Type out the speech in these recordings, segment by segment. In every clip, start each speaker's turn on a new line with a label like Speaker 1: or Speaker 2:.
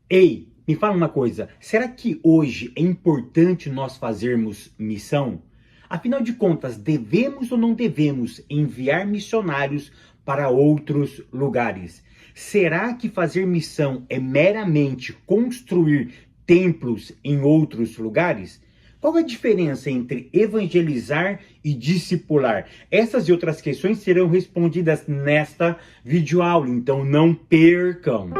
Speaker 1: Ei, me fala uma coisa, será que hoje é importante nós fazermos missão? Afinal de contas, devemos ou não devemos enviar missionários para outros lugares? Será que fazer missão é meramente construir templos em outros lugares? Qual é a diferença entre evangelizar e discipular? Essas e outras questões serão respondidas nesta videoaula, então não percam!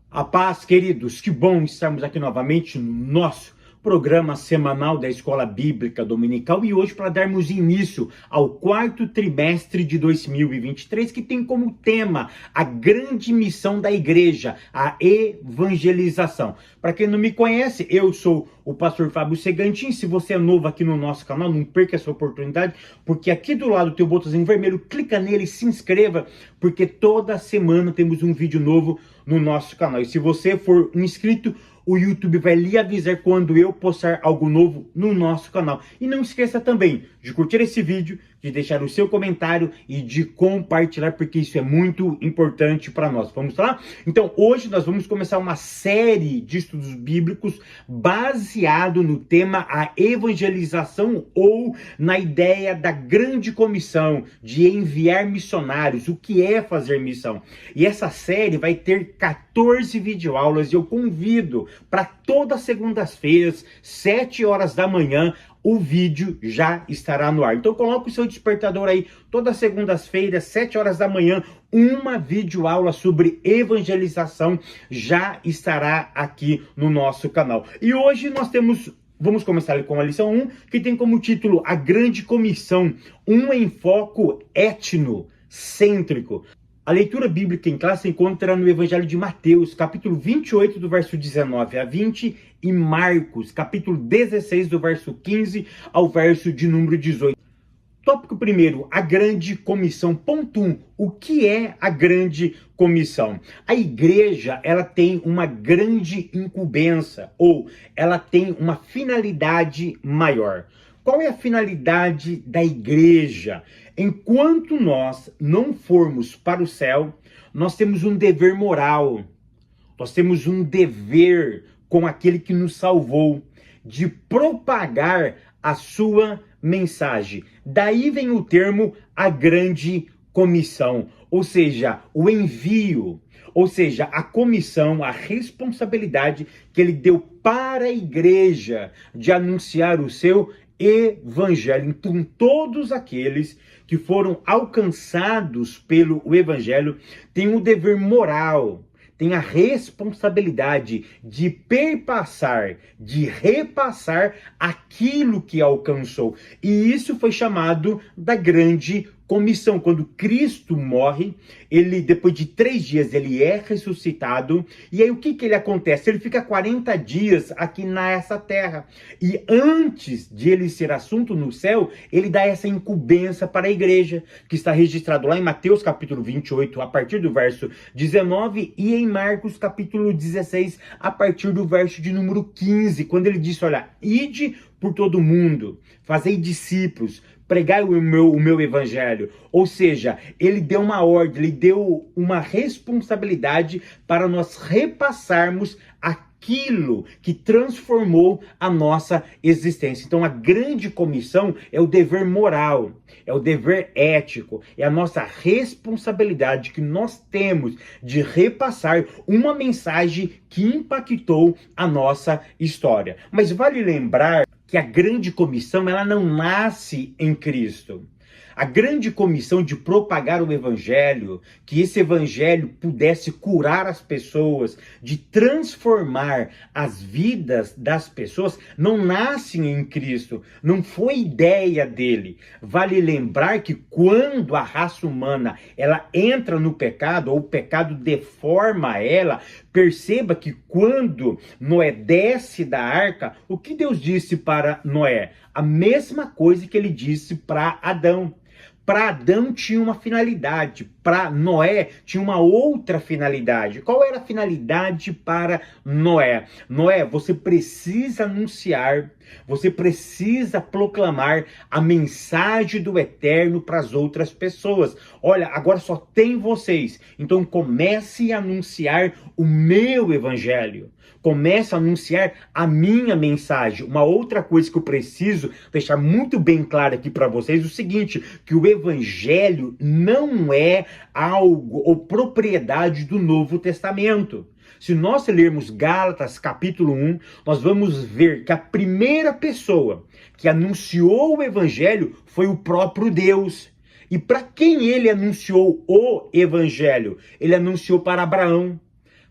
Speaker 1: A paz, queridos, que bom estarmos aqui novamente no nosso programa semanal da Escola Bíblica Dominical e hoje para darmos início ao quarto trimestre de 2023, que tem como tema a grande missão da igreja, a evangelização. Para quem não me conhece, eu sou o pastor Fábio Segantin. Se você é novo aqui no nosso canal, não perca essa oportunidade, porque aqui do lado tem o botãozinho vermelho, clica nele e se inscreva, porque toda semana temos um vídeo novo no nosso canal. E se você for um inscrito, o YouTube vai lhe avisar quando eu postar algo novo no nosso canal. E não esqueça também de curtir esse vídeo, de deixar o seu comentário e de compartilhar, porque isso é muito importante para nós. Vamos lá? Então, hoje nós vamos começar uma série de estudos bíblicos baseado no tema a evangelização ou na ideia da grande comissão de enviar missionários. O que é fazer missão? E essa série vai ter 14 videoaulas e eu convido para todas as segundas-feiras, 7 horas da manhã, o vídeo já estará no ar. Então coloca o seu despertador aí, todas as segundas-feiras, 7 horas da manhã, uma videoaula sobre evangelização já estará aqui no nosso canal. E hoje nós vamos começar com a lição 1, que tem como título A Grande Comissão, um enfoque etnocêntrico. A leitura bíblica em classe se encontra no Evangelho de Mateus, capítulo 28, do verso 19 a 20, e Marcos, capítulo 16, do verso 15 ao verso de número 18. Tópico primeiro, a grande comissão. Ponto 1, o que é a grande comissão? A igreja, ela tem uma grande incumbência, ou ela tem uma finalidade maior. Qual é a finalidade da igreja? Enquanto nós não formos para o céu, nós temos um dever moral, nós temos um dever com aquele que nos salvou, de propagar a sua mensagem. Daí vem o termo a grande comissão, ou seja, o envio, ou seja, a comissão, a responsabilidade que ele deu para a igreja de anunciar o seu evangelho. Então, todos aqueles que foram alcançados pelo evangelho têm um dever moral, têm a responsabilidade de perpassar, de repassar aquilo que alcançou. E isso foi chamado da grande comissão. Quando Cristo morre, ele, depois de 3 dias, ele é ressuscitado. E aí o que ele acontece? Ele fica 40 dias aqui nessa terra. E antes de ele ser assunto no céu, ele dá essa incumbência para a igreja, que está registrado lá em Mateus capítulo 28, a partir do verso 19, e em Marcos capítulo 16, a partir do verso de número 15, quando ele disse, olha, ide por todo mundo, fazei discípulos, pregai o meu evangelho. Ou seja, ele deu uma ordem, ele deu uma responsabilidade para nós repassarmos aquilo que transformou a nossa existência. Então, a grande comissão é o dever moral, é o dever ético, é a nossa responsabilidade que nós temos de repassar uma mensagem que impactou a nossa história. Mas vale lembrar que a grande comissão, ela não nasce em Cristo. A grande comissão de propagar o evangelho, que esse evangelho pudesse curar as pessoas, de transformar as vidas das pessoas, não nasce em Cristo, não foi ideia dele. Vale lembrar que quando a raça humana ela entra no pecado, ou o pecado deforma ela, perceba que quando Noé desce da arca, o que Deus disse para Noé? A mesma coisa que ele disse para Adão. Para Adão tinha uma finalidade, para Noé tinha uma outra finalidade. Qual era a finalidade para Noé? Noé, você precisa anunciar, você precisa proclamar a mensagem do Eterno para as outras pessoas. Olha, agora só tem vocês, então comece a anunciar o meu evangelho. Comece a anunciar a minha mensagem. Uma outra coisa que eu preciso deixar muito bem claro aqui para vocês é o seguinte, que o evangelho não é algo ou propriedade do Novo Testamento. Se nós lermos Gálatas capítulo 1, nós vamos ver que a primeira pessoa que anunciou o evangelho foi o próprio Deus. E para quem ele anunciou o evangelho? Ele anunciou para Abraão.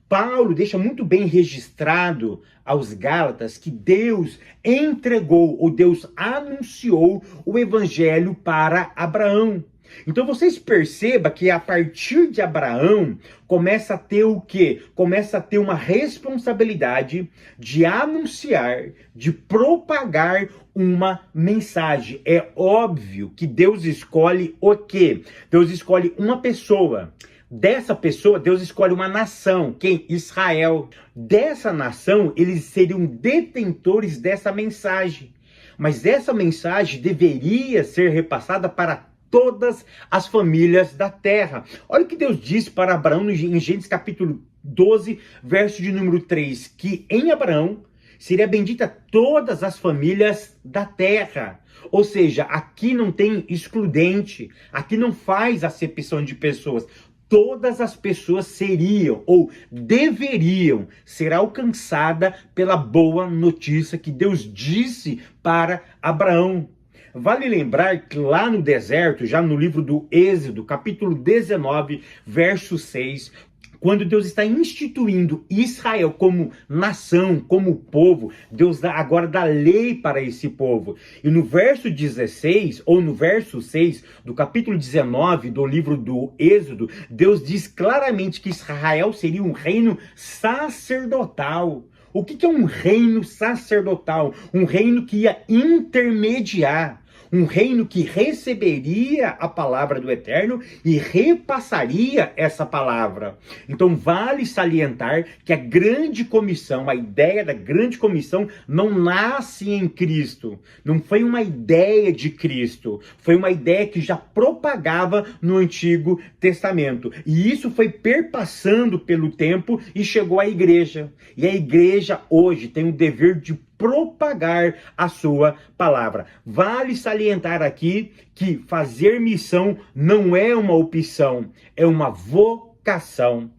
Speaker 1: Paulo deixa muito bem registrado aos Gálatas que Deus entregou, ou Deus anunciou o evangelho para Abraão. Então vocês percebam que a partir de Abraão começa a ter o quê? Começa a ter uma responsabilidade de anunciar, de propagar uma mensagem. É óbvio que Deus escolhe o quê? Deus escolhe uma pessoa. Dessa pessoa, Deus escolhe uma nação. Quem? Israel. Dessa nação, eles seriam detentores dessa mensagem. Mas essa mensagem deveria ser repassada para todas as famílias da terra. Olha o que Deus disse para Abraão em Gênesis capítulo 12, verso de número 3, que em Abraão seria bendita todas as famílias da terra. Ou seja, aqui não tem excludente, aqui não faz acepção de pessoas. Todas as pessoas seriam ou deveriam ser alcançadas pela boa notícia que Deus disse para Abraão. Vale lembrar que lá no deserto, já no livro do Êxodo, capítulo 19, verso 6, quando Deus está instituindo Israel como nação, como povo, Deus agora dá lei para esse povo. E no verso 16, ou no verso 6 do capítulo 19 do livro do Êxodo, Deus diz claramente que Israel seria um reino sacerdotal. O que é um reino sacerdotal? Um reino que ia intermediar. Um reino que receberia a palavra do Eterno e repassaria essa palavra. Então vale salientar que a grande comissão, a ideia da grande comissão não nasce em Cristo. Não foi uma ideia de Cristo. Foi uma ideia que já propagava no Antigo Testamento. E isso foi perpassando pelo tempo e chegou à igreja. E a igreja hoje tem o dever de propagar a sua palavra. Vale salientar aqui que fazer missão não é uma opção, é uma vocação.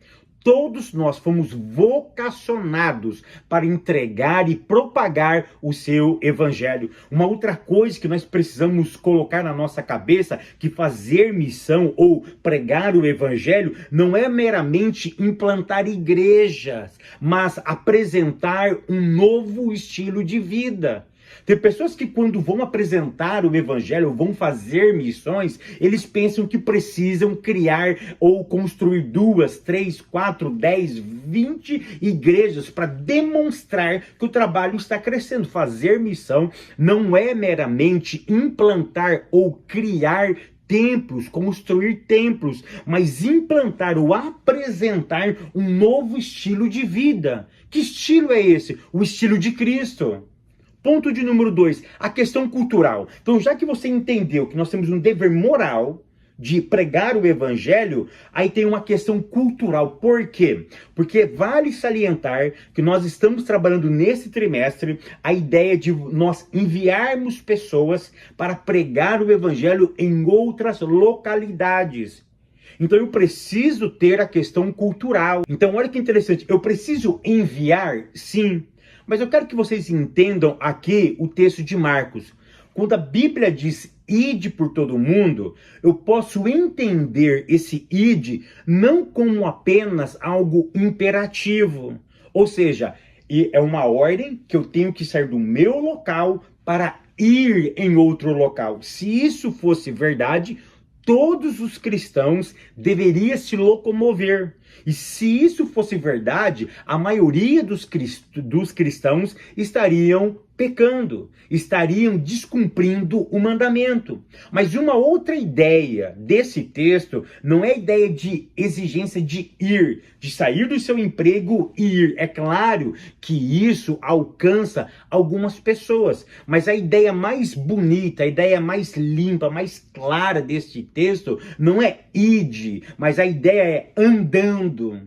Speaker 1: Todos nós fomos vocacionados para entregar e propagar o seu evangelho. Uma outra coisa que nós precisamos colocar na nossa cabeça, que fazer missão ou pregar o evangelho não é meramente implantar igrejas, mas apresentar um novo estilo de vida. Tem pessoas que quando vão apresentar o evangelho, vão fazer missões, eles pensam que precisam criar ou construir 2, 3, 4, 10, 20 igrejas para demonstrar que o trabalho está crescendo. Fazer missão não é meramente implantar ou criar templos, construir templos, mas implantar ou apresentar um novo estilo de vida. Que estilo é esse? O estilo de Cristo. Ponto de número 2, a questão cultural. Então, já que você entendeu que nós temos um dever moral de pregar o evangelho, aí tem uma questão cultural. Por quê? Porque vale salientar que nós estamos trabalhando nesse trimestre a ideia de nós enviarmos pessoas para pregar o evangelho em outras localidades. Então eu preciso ter a questão cultural. Então olha que interessante, eu preciso enviar, sim. Mas eu quero que vocês entendam aqui o texto de Marcos. Quando a Bíblia diz ide por todo mundo, eu posso entender esse ide não como apenas algo imperativo. Ou seja, é uma ordem que eu tenho que sair do meu local para ir em outro local. Se isso fosse verdade, todos os cristãos deveriam se locomover. E se isso fosse verdade, a maioria dos cristãos estariam pecando, estariam descumprindo o mandamento. Mas uma outra ideia desse texto não é a ideia de exigência de ir, de sair do seu emprego e ir. É claro que isso alcança algumas pessoas, mas a ideia mais bonita, a ideia mais limpa, mais clara deste texto não é ide, mas a ideia é andando.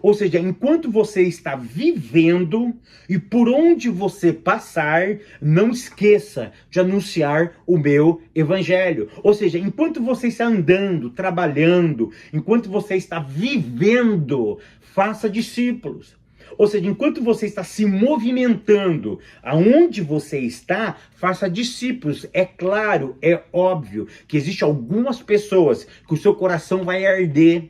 Speaker 1: Ou seja, enquanto você está vivendo e por onde você passar, não esqueça de anunciar o meu evangelho. Ou seja, enquanto você está andando, trabalhando, enquanto você está vivendo, faça discípulos. Ou seja, enquanto você está se movimentando, aonde você está, faça discípulos. É claro, é óbvio que existem algumas pessoas que o seu coração vai arder,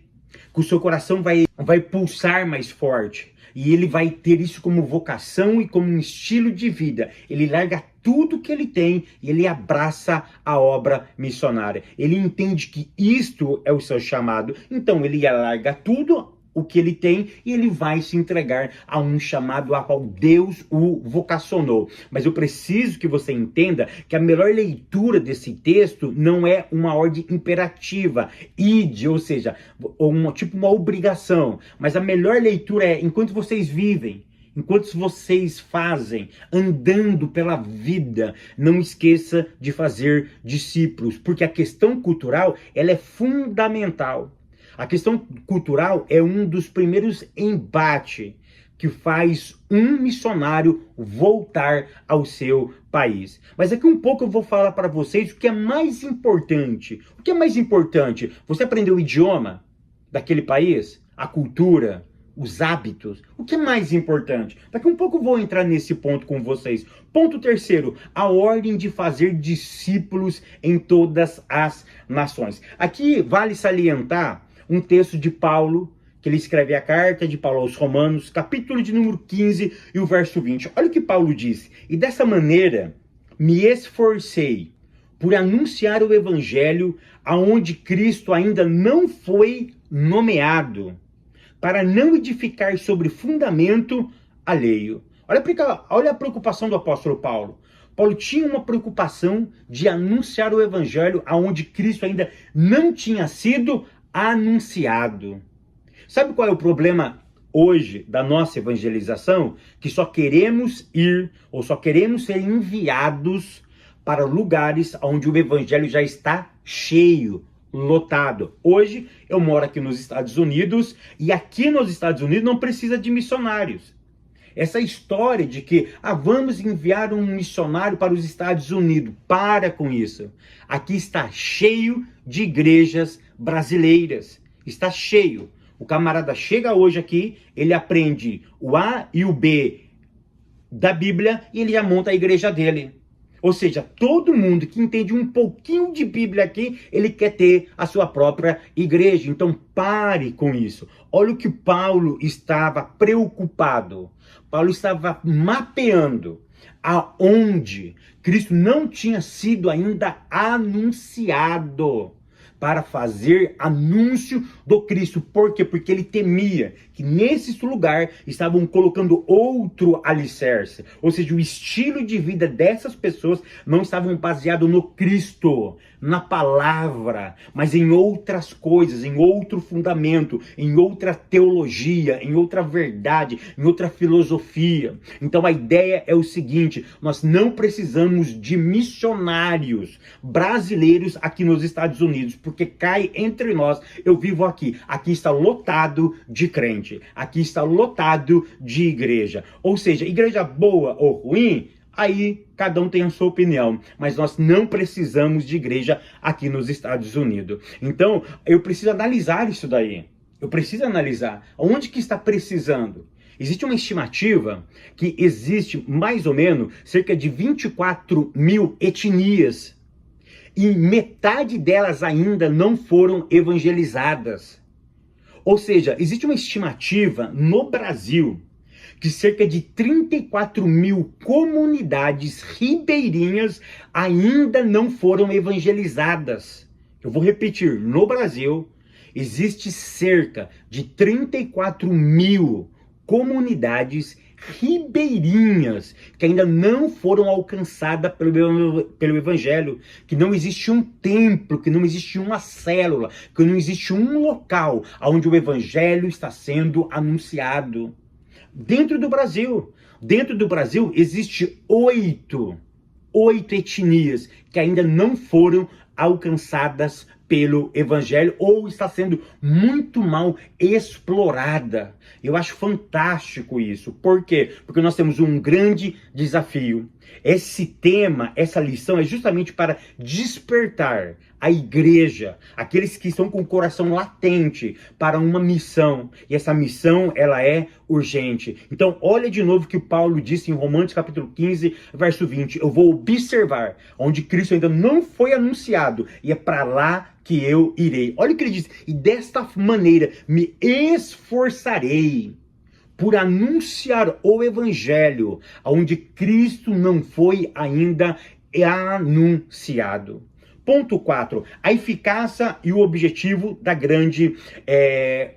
Speaker 1: que o seu coração vai pulsar mais forte. E ele vai ter isso como vocação e como um estilo de vida. Ele larga tudo que ele tem e ele abraça a obra missionária. Ele entende que isto é o seu chamado. Então ele larga tudo o que ele tem e ele vai se entregar a um chamado a qual Deus o vocacionou. Mas eu preciso que você entenda que a melhor leitura desse texto não é uma ordem imperativa, ide, ou seja, uma obrigação. Mas a melhor leitura é enquanto vocês vivem, enquanto vocês fazem, andando pela vida, não esqueça de fazer discípulos, porque a questão cultural, ela é fundamental. A questão cultural é um dos primeiros embates que faz um missionário voltar ao seu país. Mas daqui um pouco eu vou falar para vocês o que é mais importante. O que é mais importante? Você aprender o idioma daquele país? A cultura? Os hábitos? O que é mais importante? Daqui um pouco eu vou entrar nesse ponto com vocês. Ponto terceiro, a ordem de fazer discípulos em todas as nações. Aqui vale salientar um texto de Paulo, que ele escreve a carta de Paulo aos Romanos, capítulo de número 15 e o verso 20. Olha o que Paulo diz. E dessa maneira me esforcei por anunciar o evangelho aonde Cristo ainda não foi nomeado, para não edificar sobre fundamento alheio. Olha a preocupação do apóstolo Paulo. Paulo tinha uma preocupação de anunciar o evangelho aonde Cristo ainda não tinha sido anunciado. Sabe qual é o problema hoje da nossa evangelização? Que só queremos ir ou só queremos ser enviados para lugares onde o evangelho já está cheio, lotado. Hoje eu moro aqui nos Estados Unidos e aqui nos Estados Unidos não precisa de missionários. Essa história de que vamos enviar um missionário para os Estados Unidos, para com isso. Aqui está cheio de igrejas brasileiras. Está cheio. O camarada chega hoje aqui, ele aprende o A e o B da Bíblia e ele já monta a igreja dele. Ou seja, todo mundo que entende um pouquinho de Bíblia aqui, ele quer ter a sua própria igreja. Então pare com isso. Olha o que Paulo estava preocupado. Paulo estava mapeando aonde Cristo não tinha sido ainda anunciado, para fazer anúncio do Cristo. Por quê? Porque ele temia que nesse lugar estavam colocando outro alicerce. Ou seja, o estilo de vida dessas pessoas não estavam baseado no Cristo, na palavra, mas em outras coisas, em outro fundamento, em outra teologia, em outra verdade, em outra filosofia. Então a ideia é o seguinte, nós não precisamos de missionários brasileiros aqui nos Estados Unidos, porque cai entre nós, eu vivo aqui está lotado de crente, aqui está lotado de igreja, ou seja, igreja boa ou ruim, aí cada um tem a sua opinião, mas nós não precisamos de igreja aqui nos Estados Unidos. Então, eu preciso analisar isso daí, eu preciso analisar onde que está precisando. Existe uma estimativa que existe mais ou menos cerca de 24 mil etnias, e metade delas ainda não foram evangelizadas. Ou seja, existe uma estimativa no Brasil que cerca de 34 mil comunidades ribeirinhas ainda não foram evangelizadas. Eu vou repetir, no Brasil existe cerca de 34 mil comunidades ribeirinhas que ainda não foram alcançadas pelo Evangelho, que não existe um templo, que não existe uma célula, que não existe um local onde o Evangelho está sendo anunciado. Dentro do Brasil existe oito etnias que ainda não foram alcançadas pelo Evangelho ou está sendo muito mal explorada. Eu acho fantástico isso. Por quê? Porque nós temos um grande desafio. Esse tema, essa lição é justamente para despertar a igreja, aqueles que estão com o coração latente para uma missão. E essa missão, ela é urgente. Então, olha de novo o que Paulo disse em Romanos capítulo 15, verso 20. Eu vou observar onde Cristo ainda não foi anunciado e é para lá que eu irei. Olha o que ele diz. E desta maneira me esforçarei por anunciar o Evangelho, onde Cristo não foi ainda anunciado. Ponto 4. A eficácia e o objetivo da grande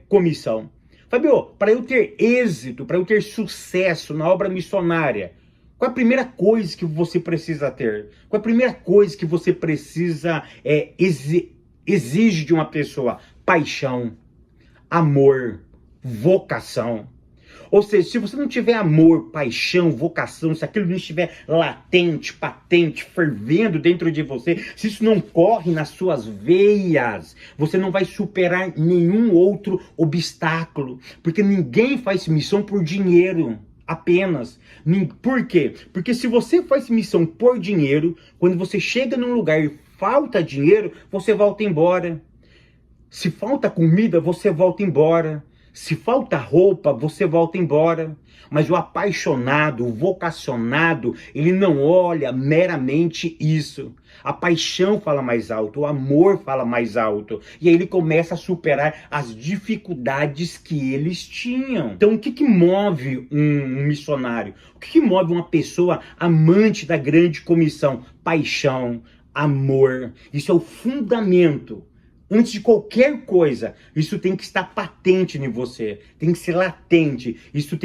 Speaker 1: comissão. Fabio, para eu ter êxito, para eu ter sucesso na obra missionária, qual é a primeira coisa que você precisa ter? Qual é a primeira coisa que você precisa exige de uma pessoa? Paixão, amor, vocação. Ou seja, se você não tiver amor, paixão, vocação, se aquilo não estiver latente, patente, fervendo dentro de você, se isso não corre nas suas veias, você não vai superar nenhum outro obstáculo. Porque ninguém faz missão por dinheiro. Apenas. Por quê? Porque se você faz missão por dinheiro, quando você chega num lugar e falta dinheiro, você volta embora. Se falta comida, você volta embora. Se falta roupa, você volta embora. Mas o apaixonado, o vocacionado, ele não olha meramente isso. A paixão fala mais alto, o amor fala mais alto. E aí ele começa a superar as dificuldades que eles tinham. Então o que move um missionário? O que move uma pessoa amante da grande comissão? Paixão, amor. Isso é o fundamento. Antes de qualquer coisa, isso tem que estar patente em você, tem que ser latente, isso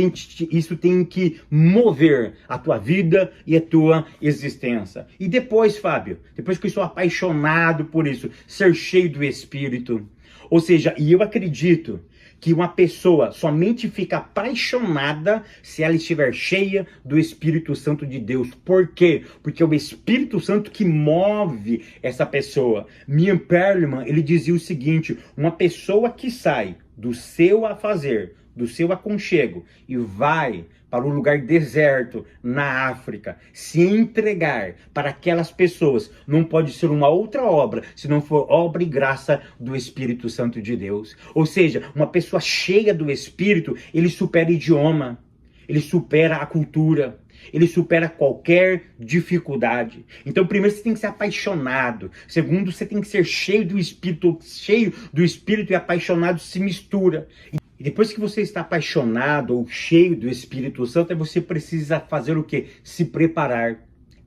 Speaker 1: tem que mover a tua vida e a tua existência. E depois, Fábio, depois que eu estou apaixonado por isso, ser cheio do Espírito. Ou seja, e eu acredito que uma pessoa somente fica apaixonada se ela estiver cheia do Espírito Santo de Deus. Por quê? Porque é o Espírito Santo que move essa pessoa. Miriam Perlman, ele dizia o seguinte: uma pessoa que sai do seu afazer, do seu aconchego e vai para um lugar deserto na África, se entregar para aquelas pessoas, não pode ser uma outra obra, se não for obra e graça do Espírito Santo de Deus. Ou seja, uma pessoa cheia do Espírito, ele supera idioma, ele supera a cultura, ele supera qualquer dificuldade. Então, primeiro, você tem que ser apaixonado. Segundo, você tem que ser cheio do Espírito e apaixonado se mistura. E depois que você está apaixonado ou cheio do Espírito Santo, você precisa fazer o quê? Se preparar,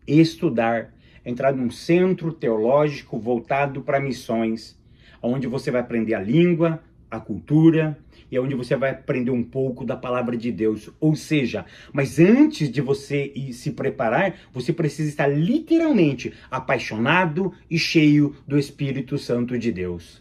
Speaker 1: estudar, entrar num centro teológico voltado para missões, onde você vai aprender a língua, a cultura, e onde você vai aprender um pouco da palavra de Deus. Ou seja, mas antes de você se preparar, você precisa estar literalmente apaixonado e cheio do Espírito Santo de Deus.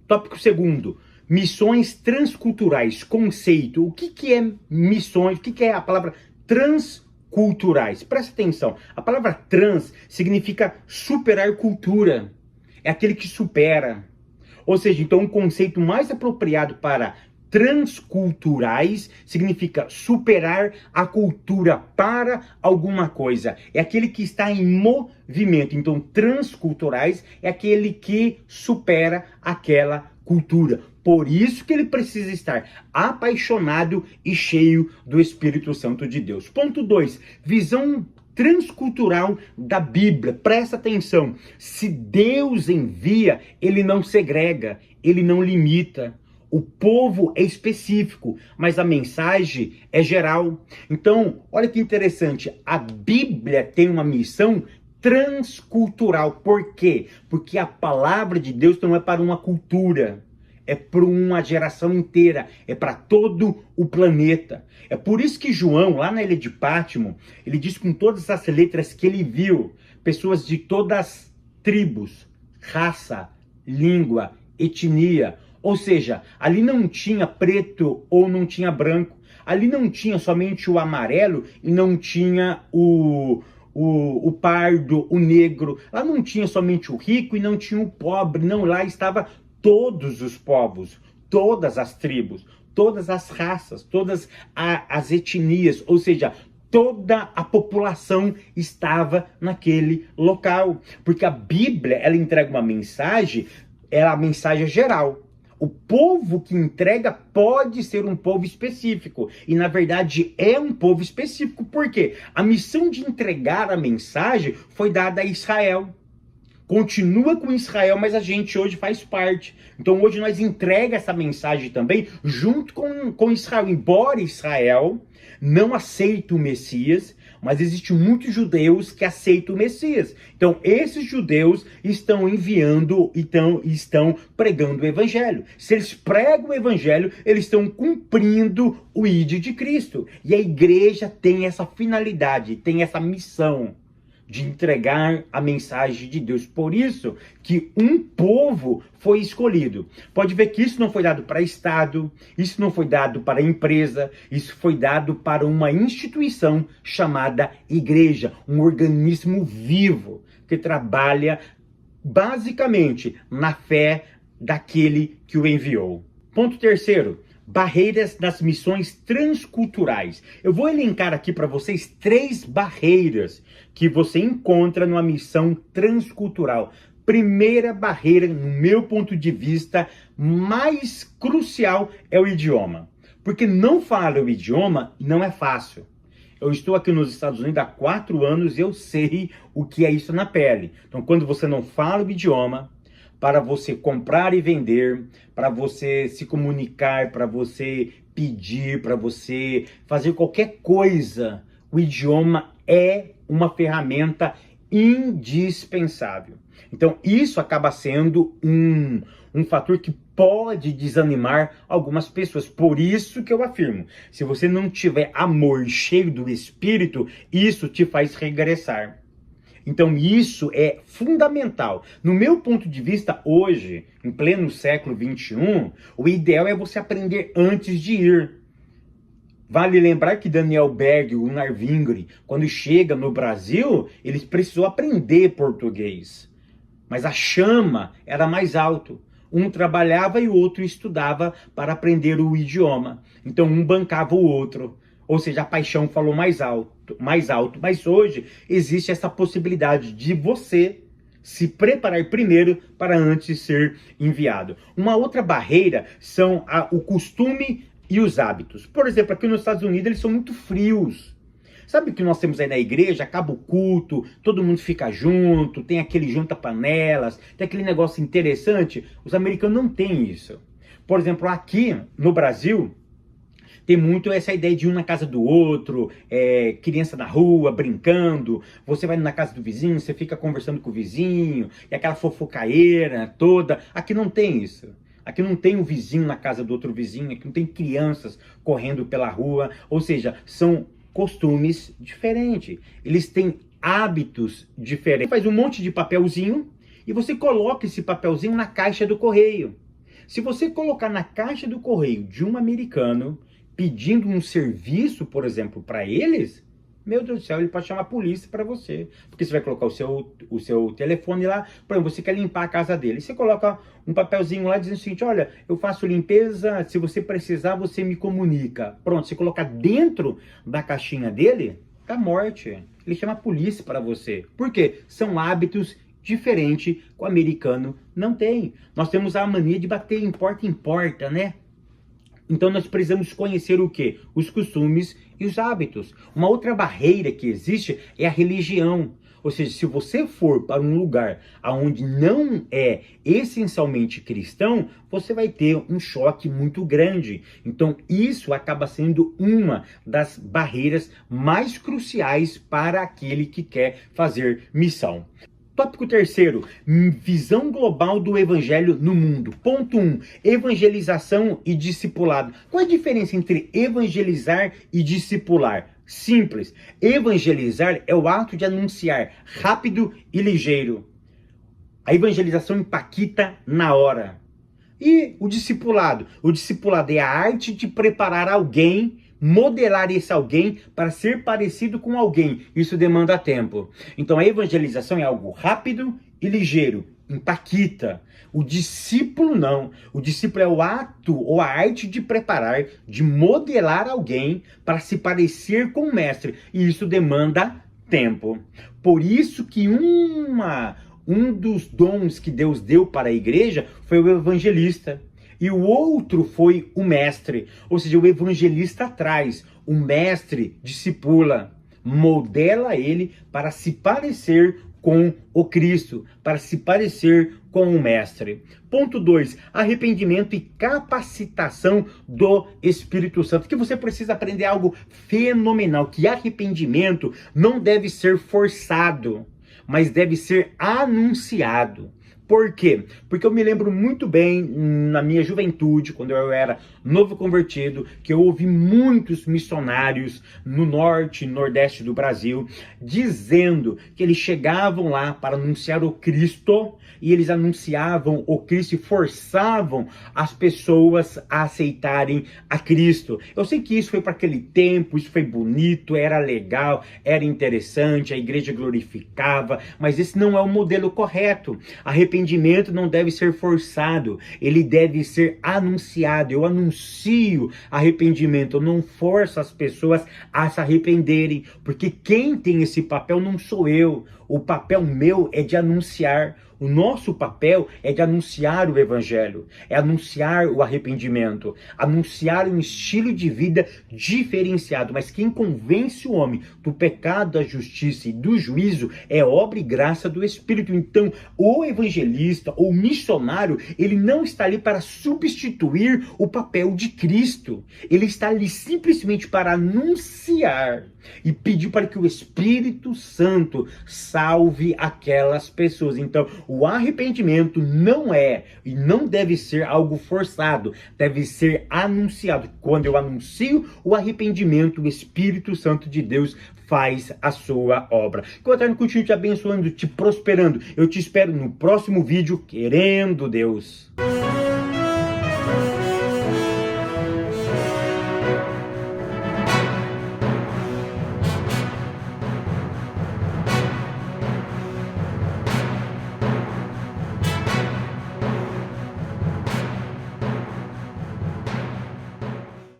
Speaker 1: Tópico 2. Missões transculturais, conceito. O que é missões? O que é a palavra transculturais? Presta atenção. A palavra trans significa superar cultura. É aquele que supera. Ou seja, então um conceito mais apropriado para transculturais significa superar a cultura para alguma coisa. É aquele que está em movimento. Então, transculturais é aquele que supera aquela cultura. Por isso que ele precisa estar apaixonado e cheio do Espírito Santo de Deus. Ponto 2. Visão transcultural da Bíblia. Presta atenção. Se Deus envia, ele não segrega, ele não limita. O povo é específico, mas a mensagem é geral. Então, olha que interessante. A Bíblia tem uma missão transcultural. Por quê? Porque a palavra de Deus não é para uma cultura. é para uma geração inteira, é para todo o planeta. É por isso que João, lá na ilha de Pátimo, ele diz com todas as letras que ele viu pessoas de todas as tribos, raça, língua, etnia. Ou seja, ali não tinha preto ou não tinha branco. Ali não tinha somente o amarelo e não tinha o pardo, o negro. Lá não tinha somente o rico e não tinha o pobre. Não, lá estava todos os povos, todas as tribos, todas as raças, todas as etnias. Ou seja, toda a população estava naquele local. Porque a Bíblia, ela entrega uma mensagem, a mensagem geral. O povo que entrega pode ser um povo específico. E, na verdade, é um povo específico. Por quê? A missão de entregar a mensagem foi dada a Israel. Continua com Israel, mas a gente hoje faz parte. Então, hoje nós entrega essa mensagem também junto com Israel. Embora Israel não aceite o Messias, mas existem muitos judeus que aceitam o Messias. Então, esses judeus estão enviando, estão pregando o evangelho. Se eles pregam o evangelho, eles estão cumprindo o ID de Cristo. E a igreja tem essa finalidade, tem essa missão de entregar a mensagem de Deus. Por isso que um povo foi escolhido. Pode ver que isso não foi dado para Estado, isso não foi dado para empresa, isso foi dado para uma instituição chamada igreja, um organismo vivo que trabalha basicamente na fé daquele que o enviou. Ponto terceiro. Barreiras nas missões transculturais. Eu vou elencar aqui para vocês 3 barreiras que você encontra numa missão transcultural. Primeira barreira, no meu ponto de vista, mais crucial é o idioma. Porque não falar o idioma não é fácil. Eu estou aqui nos Estados Unidos há 4 anos e eu sei o que é isso na pele. Então, quando você não fala o idioma, para você comprar e vender, para você se comunicar, para você pedir, para você fazer qualquer coisa, o idioma é uma ferramenta indispensável. Então, isso acaba sendo um fator que pode desanimar algumas pessoas. Por isso que eu afirmo, se você não tiver amor cheio do Espírito, isso te faz regressar. Então isso é fundamental. No meu ponto de vista, hoje, em pleno século XXI, o ideal é você aprender antes de ir. Vale lembrar que Daniel Berg, o Narvingri, quando chega no Brasil, eles precisou aprender português. Mas a chama era mais alta. Um trabalhava e o outro estudava para aprender o idioma. Então um bancava o outro. Ou seja, a paixão falou mais alto. Mas hoje existe essa possibilidade de você se preparar primeiro para antes ser enviado. Uma outra barreira são o costume e os hábitos. Por exemplo, aqui nos Estados Unidos eles são muito frios. Sabe o que nós temos aí na igreja? Acaba o culto, todo mundo fica junto, tem aquele junta-panelas, tem aquele negócio interessante. Os americanos não têm isso. Por exemplo, aqui no Brasil, tem muito essa ideia de um na casa do outro, criança na rua, brincando. Você vai na casa do vizinho, você fica conversando com o vizinho, e aquela fofocaeira toda. Aqui não tem isso. Aqui não tem um vizinho na casa do outro vizinho, aqui não tem crianças correndo pela rua. Ou seja, são costumes diferentes. Eles têm hábitos diferentes. Você faz um monte de papelzinho e você coloca esse papelzinho na caixa do correio. Se você colocar na caixa do correio de um americano pedindo um serviço, por exemplo, para eles, meu Deus do céu, ele pode chamar a polícia para você. Porque você vai colocar o seu telefone lá, por exemplo, você quer limpar a casa dele. Você coloca um papelzinho lá dizendo o seguinte: olha, eu faço limpeza, se você precisar, você me comunica. Pronto, você colocar dentro da caixinha dele, tá morte. Ele chama a polícia para você. Por quê? São hábitos diferentes que o americano não tem. Nós temos a mania de bater em porta, né? Então nós precisamos conhecer o quê? Os costumes e os hábitos. Uma outra barreira que existe é a religião. Ou seja, se você for para um lugar onde não é essencialmente cristão, você vai ter um choque muito grande. Então isso acaba sendo uma das barreiras mais cruciais para aquele que quer fazer missão. Tópico terceiro, visão global do evangelho no mundo. Ponto 1, evangelização e discipulado. Qual é a diferença entre evangelizar e discipular? Simples. Evangelizar é o ato de anunciar rápido e ligeiro. A evangelização impacta na hora. E o discipulado? O discipulado é a arte de preparar alguém, modelar esse alguém para ser parecido com alguém. Isso demanda tempo. Então a evangelização é algo rápido e ligeiro, impacta. O discípulo não. O discípulo é o ato ou a arte de preparar, de modelar alguém para se parecer com o mestre. E isso demanda tempo. Por isso que um dos dons que Deus deu para a igreja foi o evangelista. E o outro foi o mestre. Ou seja, o evangelista traz, o mestre discipula, modela ele para se parecer com o Cristo, para se parecer com o mestre. Ponto 2, arrependimento e capacitação do Espírito Santo. Que você precisa aprender algo fenomenal, que arrependimento não deve ser forçado, mas deve ser anunciado. Por quê? Porque eu me lembro muito bem, na minha juventude, quando eu era novo convertido, que eu ouvi muitos missionários no norte e nordeste do Brasil, dizendo que eles chegavam lá para anunciar o Cristo, e eles anunciavam o Cristo e forçavam as pessoas a aceitarem a Cristo. Eu sei que isso foi para aquele tempo, isso foi bonito, era legal, era interessante, a igreja glorificava, mas esse não é o modelo correto. Arrependimento não deve ser forçado, ele deve ser anunciado. Eu anuncio arrependimento, eu não forço as pessoas a se arrependerem, porque quem tem esse papel não sou eu. O papel meu é de anunciar. O nosso papel é de anunciar o evangelho, é anunciar o arrependimento, anunciar um estilo de vida diferenciado. Mas quem convence o homem do pecado, da justiça e do juízo é obra e graça do Espírito. Então, o evangelista ou missionário, ele não está ali para substituir o papel de Cristo. Ele está ali simplesmente para anunciar e pedir para que o Espírito Santo salve aquelas pessoas. Então, o arrependimento não é e não deve ser algo forçado, deve ser anunciado. Quando eu anuncio o arrependimento, o Espírito Santo de Deus faz a sua obra. Que o Eterno continue te abençoando, te prosperando. Eu te espero no próximo vídeo, querendo Deus.